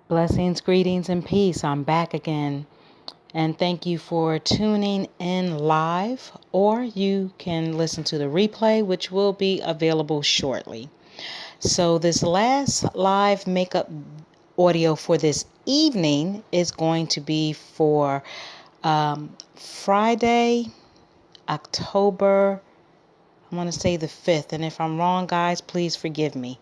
Blessings, greetings, and peace. I'm back again. And thank you for tuning in live, or you can listen to the replay, which will be available shortly. So, this last live makeup audio for this evening is going to be for Friday, October, I want to say the 5th. And if I'm wrong, guys, please forgive me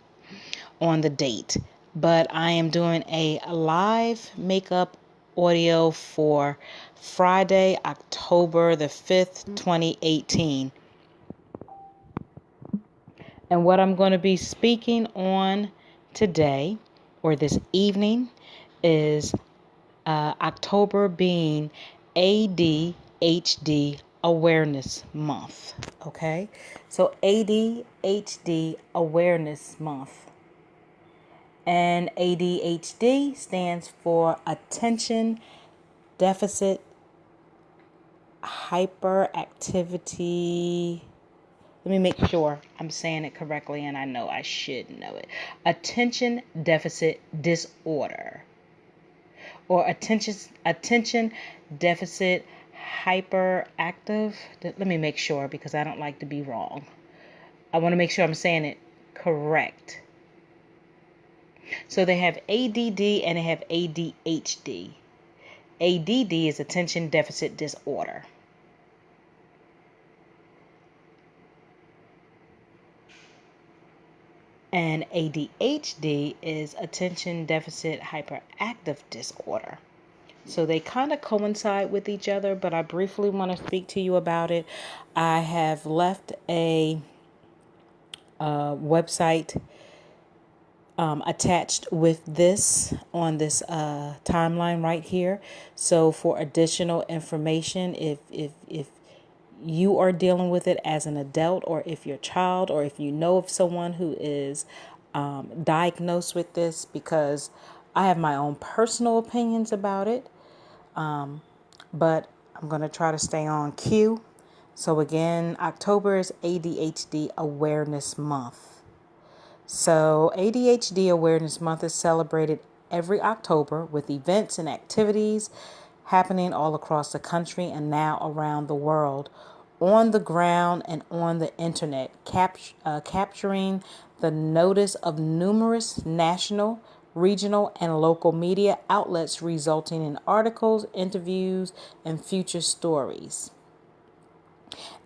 on the date. But I am doing a live makeup audio for Friday, October the 5th, 2018. And what I'm going to be speaking on today or this evening is October being ADHD Awareness Month. Okay, so ADHD Awareness Month. And ADHD stands for Attention Deficit Hyperactivity. Let me make sure I'm saying it correctly, and I know I should know it. Attention Deficit Disorder. Or attention deficit hyperactive. Let me make sure because I don't like to be wrong. I want to make sure I'm saying it correct. So they have ADD and they have ADHD. ADD is attention deficit disorder. And ADHD is attention deficit hyperactive disorder. So they kind of coincide with each other, but I briefly want to speak to you about it. I have left a website attached with this on this timeline right here. So for additional information, if you are dealing with it as an adult, or if your child, or if you know of someone who is diagnosed with this, because I have my own personal opinions about it, but I'm going to try to stay on cue. So again, October is ADHD Awareness Month. So ADHD Awareness Month is celebrated every October with events and activities happening all across the country and now around the world, on the ground and on the internet, capturing the notice of numerous national, regional, and local media outlets, resulting in articles, interviews, and future stories.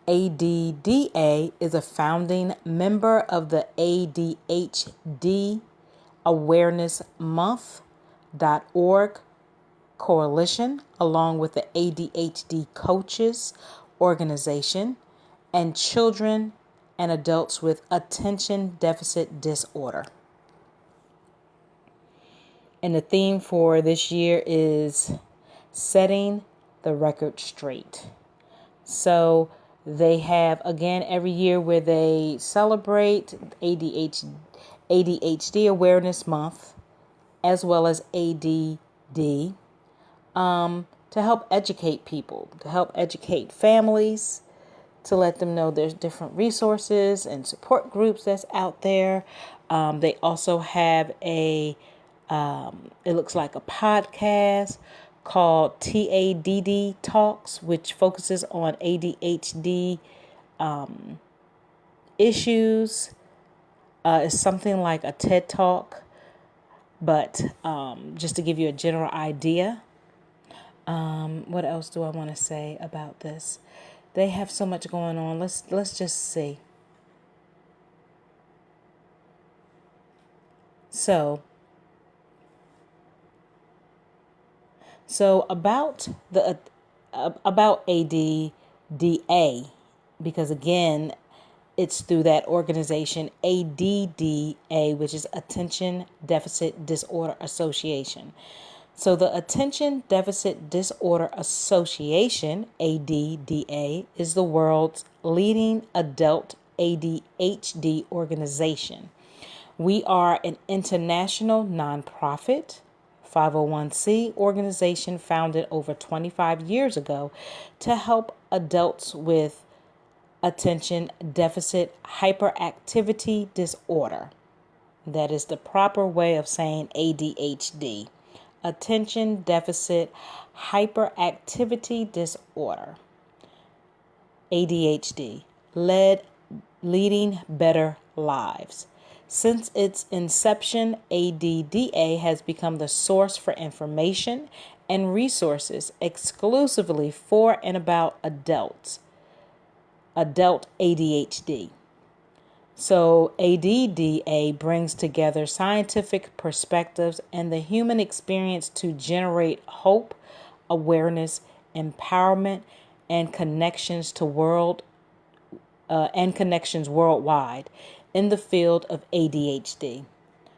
ADDA is a founding member of the ADHD Awareness Month.org coalition, along with the ADHD Coaches Organization and children and adults with attention deficit disorder. And the theme for this year is setting the record straight. So they have, again, every year where they celebrate ADHD Awareness Month, as well as ADD, to help educate people, to help educate families, to let them know there's different resources and support groups that's out there. They also have it looks like a podcast called TADD Talks, which focuses on ADHD issues. It's something like a TED Talk, but just to give you a general idea. What else do I want to say about this? They have so much going on. Let's just see. So about about ADDA, because again, it's through that organization ADDA, which is Attention Deficit Disorder Association. So the Attention Deficit Disorder Association, ADDA, is the world's leading adult ADHD organization. We are an international nonprofit 501c organization founded over 25 years ago to help adults with attention deficit hyperactivity disorder. That is the proper way of saying ADHD. attention deficit hyperactivity disorder, ADHD, leading better lives. Since its inception, ADDA has become the source for information and resources exclusively for and about adult ADHD. So, ADDA brings together scientific perspectives and the human experience to generate hope, awareness, empowerment, and connections worldwide in the field of ADHD.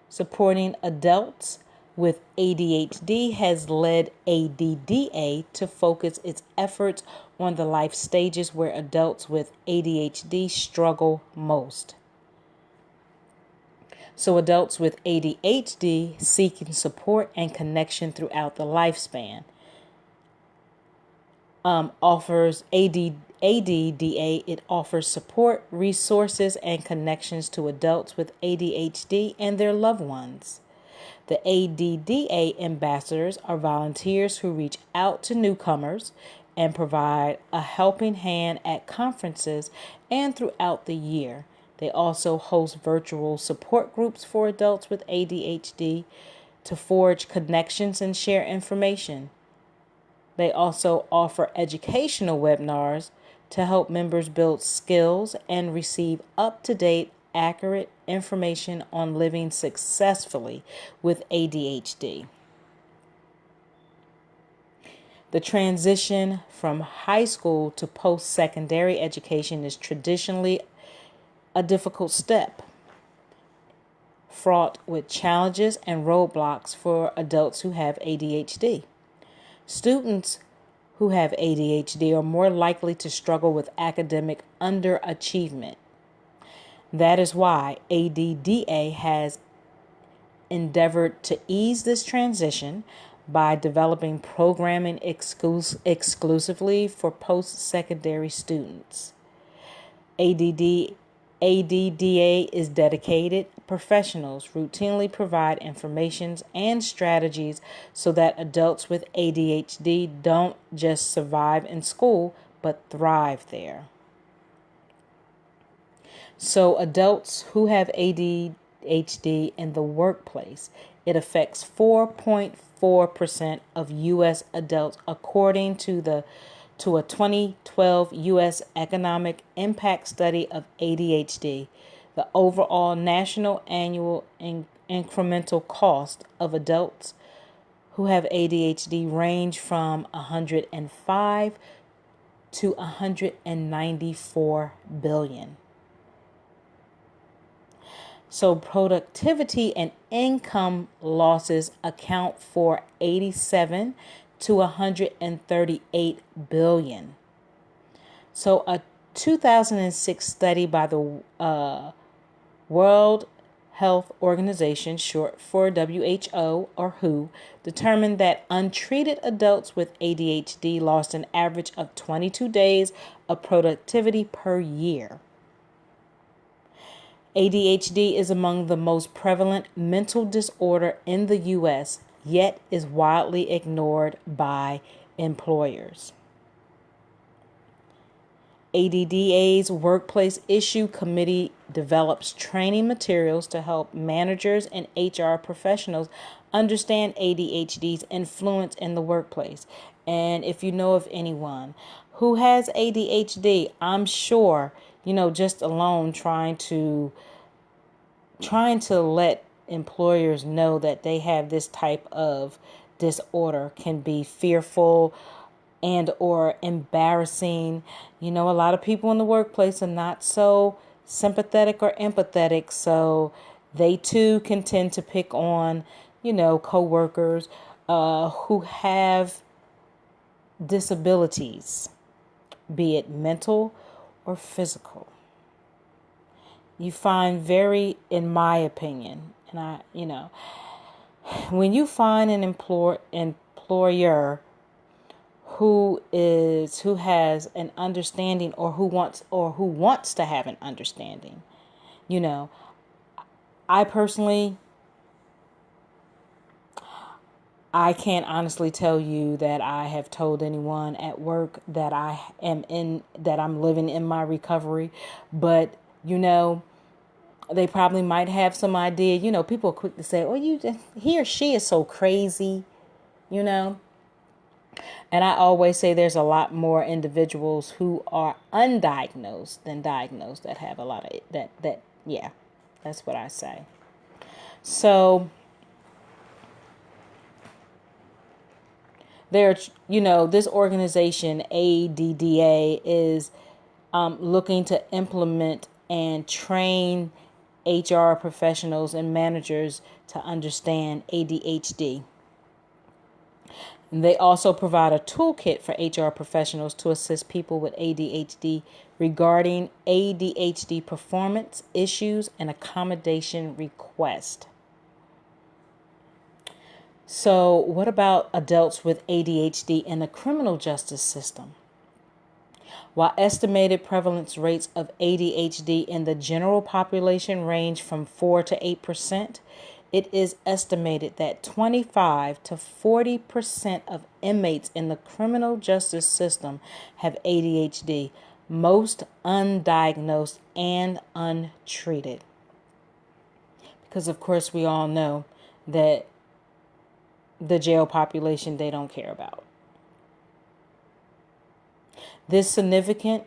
Supporting adults with ADHD has led ADDA to focus its efforts on the life stages where adults with ADHD struggle most. So, adults with ADHD seeking support and connection throughout the lifespan offers ADDA. It offers support, resources, and connections to adults with ADHD and their loved ones. The ADDA ambassadors are volunteers who reach out to newcomers and provide a helping hand at conferences and throughout the year. They also host virtual support groups for adults with ADHD to forge connections and share information. They also offer educational webinars to help members build skills and receive up-to-date, accurate information on living successfully with ADHD. The transition from high school to post-secondary education is traditionally a difficult step, fraught with challenges and roadblocks for adults who have ADHD. Students who have ADHD are more likely to struggle with academic underachievement. That is why ADDA has endeavored to ease this transition by developing programming exclusively for post-secondary students. ADDA is dedicated professionals routinely provide information and strategies so that adults with ADHD don't just survive in school, but thrive there. So adults who have ADHD in the workplace, it affects 4.4% of U.S. adults according to a 2012 U.S. Economic Impact Study of ADHD. The overall national annual incremental cost of adults who have ADHD range from 105 to 194 billion. So productivity and income losses account for 87 to 138 billion. So a 2006 study by the World Health Organization, short for WHO or WHO, determined that untreated adults with ADHD lost an average of 22 days of productivity per year. ADHD is among the most prevalent mental disorder in the U.S., yet is widely ignored by employers. ADDA's Workplace Issue Committee develops training materials to help managers and HR professionals understand ADHD's influence in the workplace. And if you know of anyone who has ADHD, I'm sure, just alone trying to let employers know that they have this type of disorder can be fearful and or embarrassing. A lot of people in the workplace are not so sympathetic or empathetic, so they too can tend to pick on, coworkers who have disabilities, be it mental or physical. You find in my opinion, and when you find an employer who has an understanding or who wants to have an understanding, I personally I can't honestly tell you that I have told anyone at work that I'm living in my recovery, but they probably might have some idea. People are quick to say, "Oh, he or she is so crazy," you know. And I always say there's a lot more individuals who are undiagnosed than diagnosed that have a lot of that. Yeah, that's what I say. So this organization, ADDA, is looking to implement and train HR professionals and managers to understand ADHD. And they also provide a toolkit for HR professionals to assist people with ADHD regarding ADHD performance issues and accommodation requests. So, what about adults with ADHD in the criminal justice system? While estimated prevalence rates of ADHD in the general population range from 4 to 8%, it is estimated that 25 to 40% of inmates in the criminal justice system have ADHD, most undiagnosed and untreated. Because, of course, we all know that the jail population they don't care about. This significant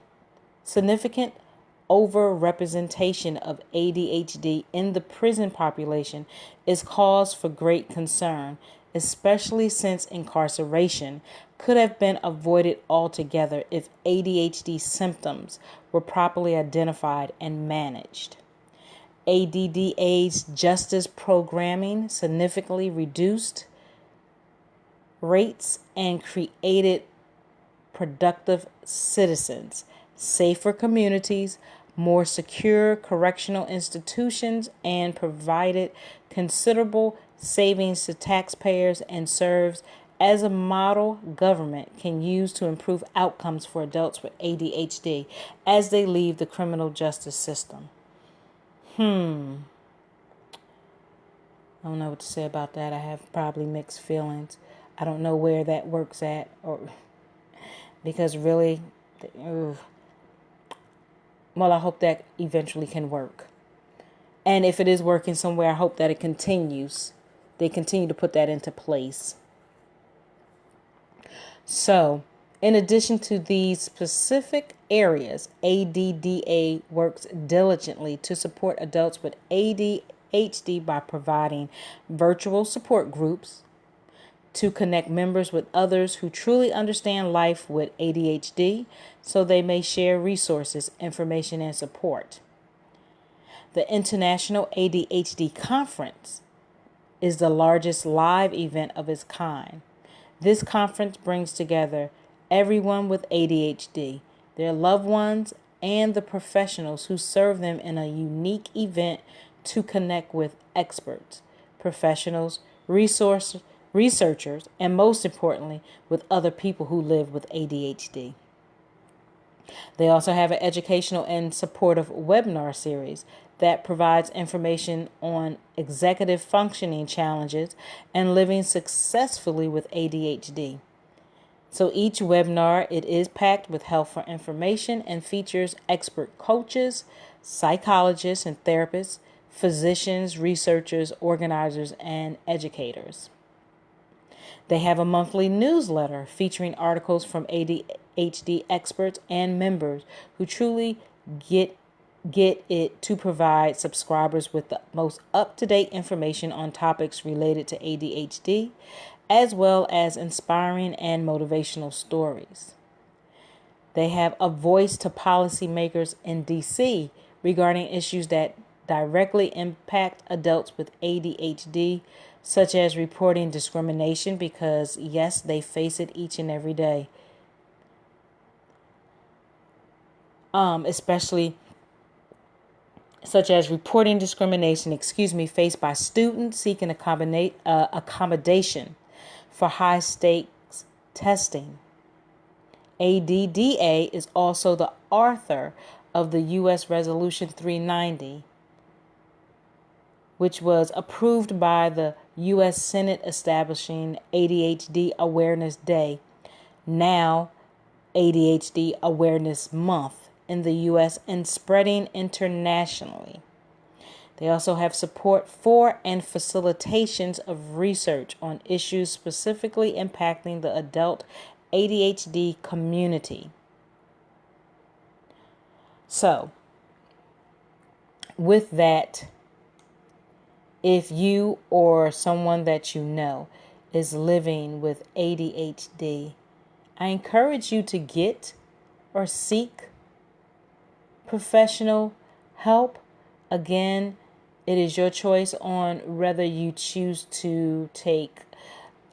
overrepresentation of ADHD in the prison population is cause for great concern, especially since incarceration could have been avoided altogether if ADHD symptoms were properly identified and managed. ADDA's justice programming significantly reduced rates and created productive citizens, safer communities, more secure correctional institutions, and provided considerable savings to taxpayers and serves as a model government can use to improve outcomes for adults with ADHD as they leave the criminal justice system. I don't know what to say about that. I have probably mixed feelings. I don't know where that works at, or because really, well, I hope that eventually can work. And if it is working somewhere, I hope that it continues. They continue to put that into place. So, in addition to these specific areas, ADDA works diligently to support adults with ADHD by providing virtual support groups to connect members with others who truly understand life with ADHD so they may share resources, information, and support. The International ADHD Conference is the largest live event of its kind. This conference brings together everyone with ADHD, their loved ones, and the professionals who serve them in a unique event to connect with experts, professionals, researchers, and most importantly, with other people who live with ADHD. They also have an educational and supportive webinar series that provides information on executive functioning challenges and living successfully with ADHD. So each webinar, it is packed with helpful information and features expert coaches, psychologists and therapists, physicians, researchers, organizers, and educators. They have a monthly newsletter featuring articles from ADHD experts and members who truly get it to provide subscribers with the most up-to-date information on topics related to ADHD, as well as inspiring and motivational stories. They have a voice to policymakers in DC regarding issues that directly impact adults with ADHD, such as reporting discrimination, because yes, they face it each and every day. Especially such as reporting discrimination, faced by students seeking accommodation for high stakes testing. ADDA is also the author of the U.S. Resolution 390, which was approved by the U.S. Senate establishing ADHD Awareness Day, now ADHD Awareness Month in the U.S. and spreading internationally. They also have support for and facilitations of research on issues specifically impacting the adult ADHD community. So, with that, if you or someone that you know is living with ADHD, I encourage you to get or seek professional help. Again, it is your choice on whether you choose to take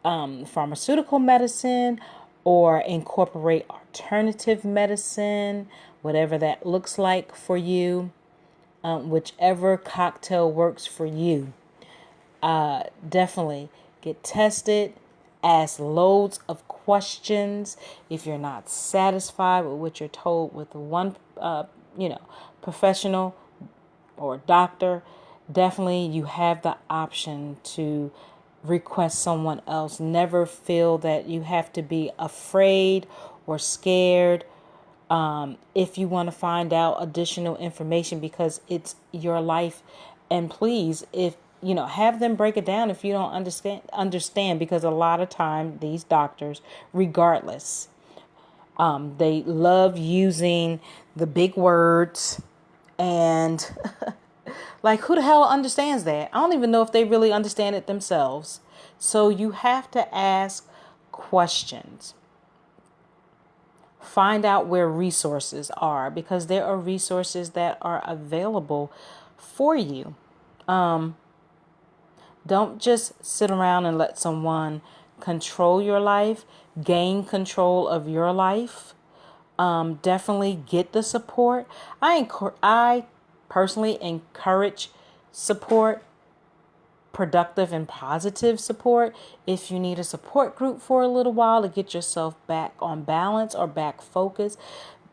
pharmaceutical medicine or incorporate alternative medicine, whatever that looks like for you, whichever cocktail works for you. Definitely get tested, ask loads of questions. If you're not satisfied with what you're told with one, professional or doctor, definitely you have the option to request someone else. Never feel that you have to be afraid or scared if you want to find out additional information, because it's your life. And please, if have them break it down if you don't understand, because a lot of time these doctors, regardless, they love using the big words, and like, who the hell understands that? I don't even know if they really understand it themselves. So you have to ask questions. Find out where resources are, because there are resources that are available for you. Don't just sit around and let someone control your life, gain control of your life. Definitely get the support. I personally encourage support, productive and positive support. If you need a support group for a little while to get yourself back on balance or back focus,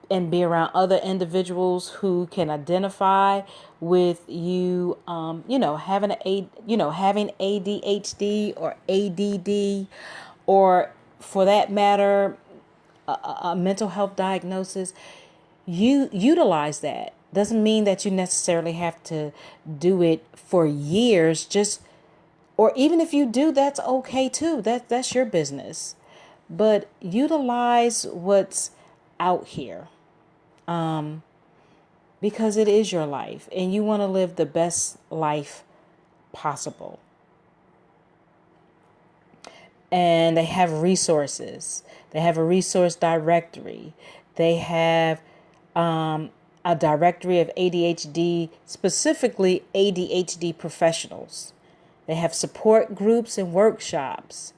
and be around other individuals who can identify with you, having having ADHD or ADD, or for that matter, a mental health diagnosis. You utilize that. Doesn't mean that you necessarily have to do it for years. Or even if you do, that's okay too. That's your business. But utilize what's out here. Because it is your life and you want to live the best life possible. And they have resources. They have a resource directory. They have a directory of ADHD, specifically ADHD professionals. They have support groups and workshops.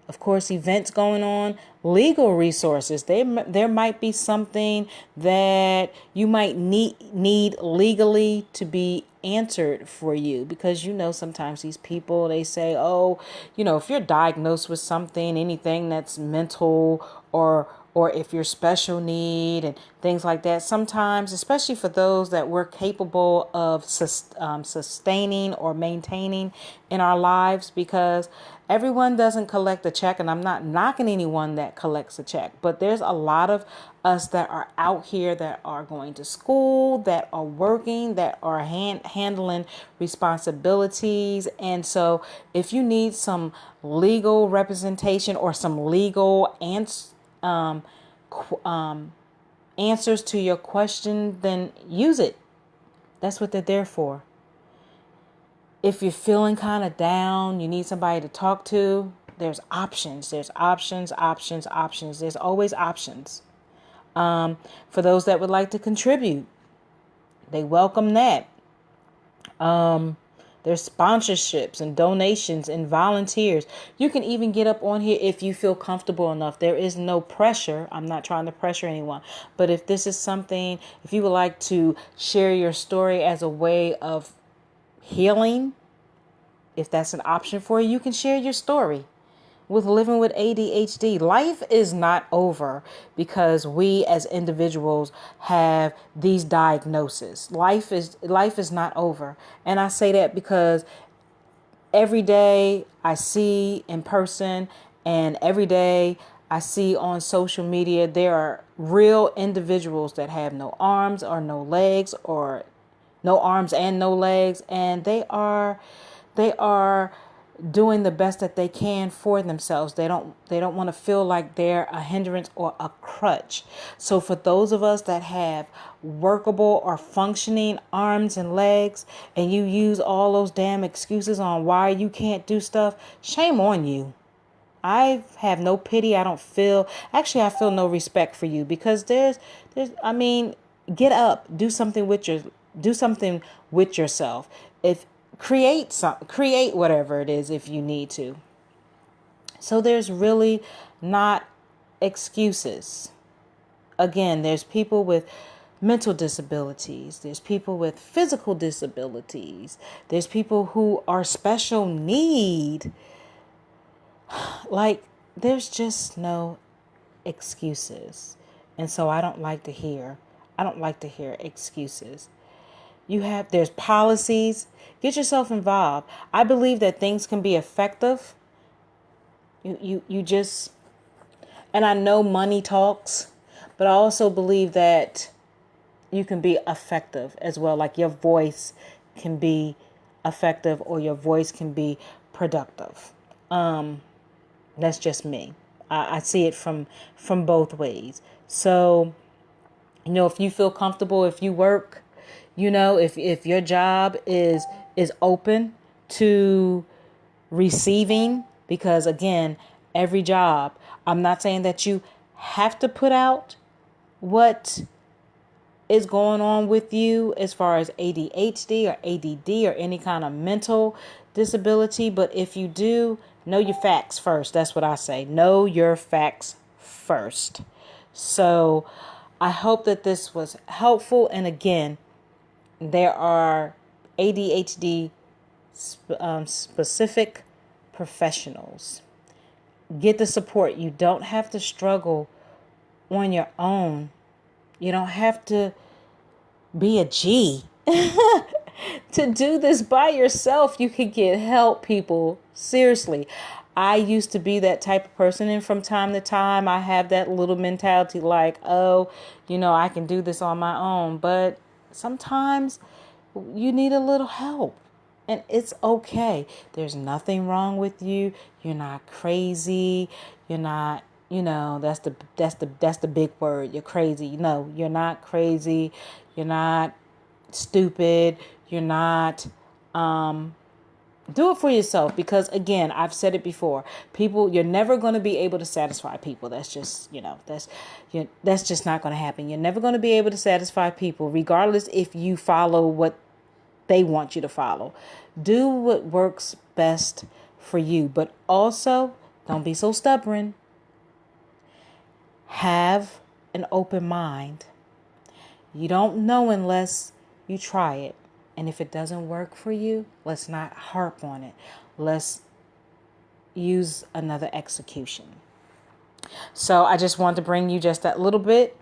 Of course, events going on, legal resources. There might be something that you might need legally to be answered for you, because sometimes these people, they say, oh, if you're diagnosed with something, anything that's mental, or if you're special need and things like that, sometimes, especially for those that we're capable of sustaining or maintaining in our lives, because everyone doesn't collect a check, and I'm not knocking anyone that collects a check, but there's a lot of us that are out here that are going to school, that are working, that are handling responsibilities. And so if you need some legal representation or some legal answers to your question, then use it. That's what they're there for. If you're feeling kind of down, you need somebody to talk to, there's options. There's options. There's always options. For those that would like to contribute, they welcome that. There's sponsorships and donations and volunteers. You can even get up on here if you feel comfortable enough. There is no pressure. I'm not trying to pressure anyone. But if this is something, if you would like to share your story as a way of healing, if that's an option for you, you can share your story with living with ADHD. Life is not over because we as individuals have these diagnoses. Life is not over. And I say that because every day I see in person, and every day I see on social media, there are real individuals that have no arms or no legs, or no arms and no legs, and they are doing the best that they can for themselves. They don't want to feel like they're a hindrance or a crutch. So for those of us that have workable or functioning arms and legs, and you use all those damn excuses on why you can't do stuff, shame on you. I have no pity. I feel no respect for you, because I mean, get up, do something with yourself. If create whatever it is if you need to. So there's really not excuses. Again, there's people with mental disabilities, there's people with physical disabilities, there's people who are special need. Like, there's just no excuses. And so I don't like to hear excuses. There's policies. Get yourself involved. I believe that things can be effective. You just, and I know money talks, but I also believe that you can be effective as well. Like, your voice can be effective, or your voice can be productive. That's just me. I see it from both ways. So, if you feel comfortable, if you work, if your job is open to receiving, because again, every job, I'm not saying that you have to put out what is going on with you as far as ADHD or ADD or any kind of mental disability. But if you do, know your facts first. That's what I say. Know your facts first. So I hope that this was helpful. And again, there are ADHD specific professionals. Get the support. You don't have to struggle on your own. You don't have to be a G to do this by yourself. You can get help, people. Seriously. I used to be that type of person, and from time to time I have that little mentality like, oh, I can do this on my own. But sometimes you need a little help, and it's okay. There's nothing wrong with you. You're not crazy. You're not, that's the big word. You're crazy. No, you're not crazy. You're not stupid. You're not, do it for yourself, because again, I've said it before. You're never going to be able to satisfy people. That's just, that's just not going to happen. You're never going to be able to satisfy people, regardless if you follow what they want you to follow. Do what works best for you, but also don't be so stubborn. Have an open mind. You don't know unless you try it. And if it doesn't work for you, let's not harp on it. Let's use another execution. So I just wanted to bring you just that little bit.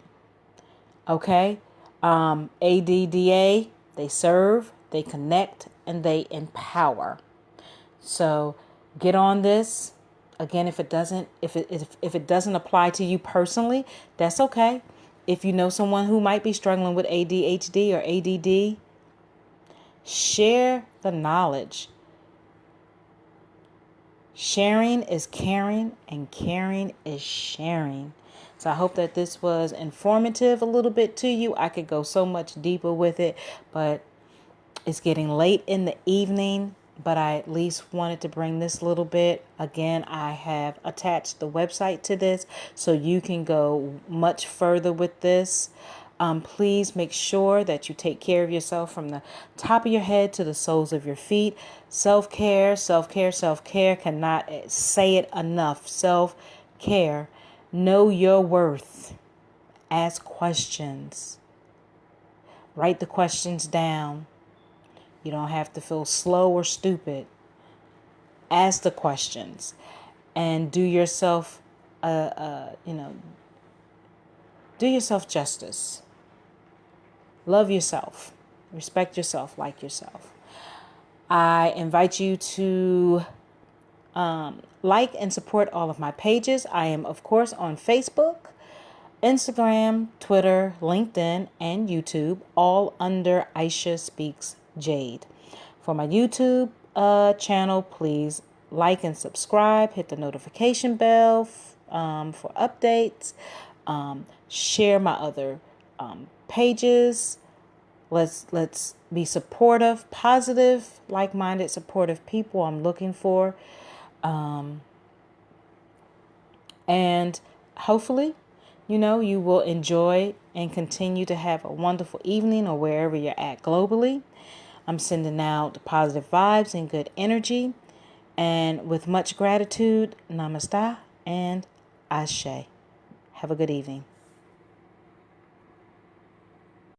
Okay. ADDA, they serve, they connect, and they empower. So get on this. Again, if it doesn't apply to you personally, that's okay. If you know someone who might be struggling with ADHD or ADD, share the knowledge. Sharing is caring, and caring is sharing. So I hope that this was informative a little bit to you. I could go so much deeper with it, but it's getting late in the evening. But I at least wanted to bring this little bit. Again, I have attached the website to this so you can go much further with this. Please make sure that you take care of yourself from the top of your head to the soles of your feet. Self-care, self-care, self-care. Cannot say it enough. Self-care. Know your worth. Ask questions. Write the questions down. You don't have to feel slow or stupid. Ask the questions and do yourself, do yourself justice. Love yourself. Respect yourself, like yourself. I invite you to like and support all of my pages. I am, of course, on Facebook, Instagram, Twitter, LinkedIn, and YouTube, all under Aisha Speaks Jade. For my YouTube channel, please like and subscribe. Hit the notification bell for updates. Share my other pages. Let's be supportive, positive, like-minded, supportive people. I'm looking for. And hopefully, you will enjoy and continue to have a wonderful evening or wherever you're at globally. I'm sending out positive vibes and good energy. And with much gratitude, namaste and ashe. Have a good evening.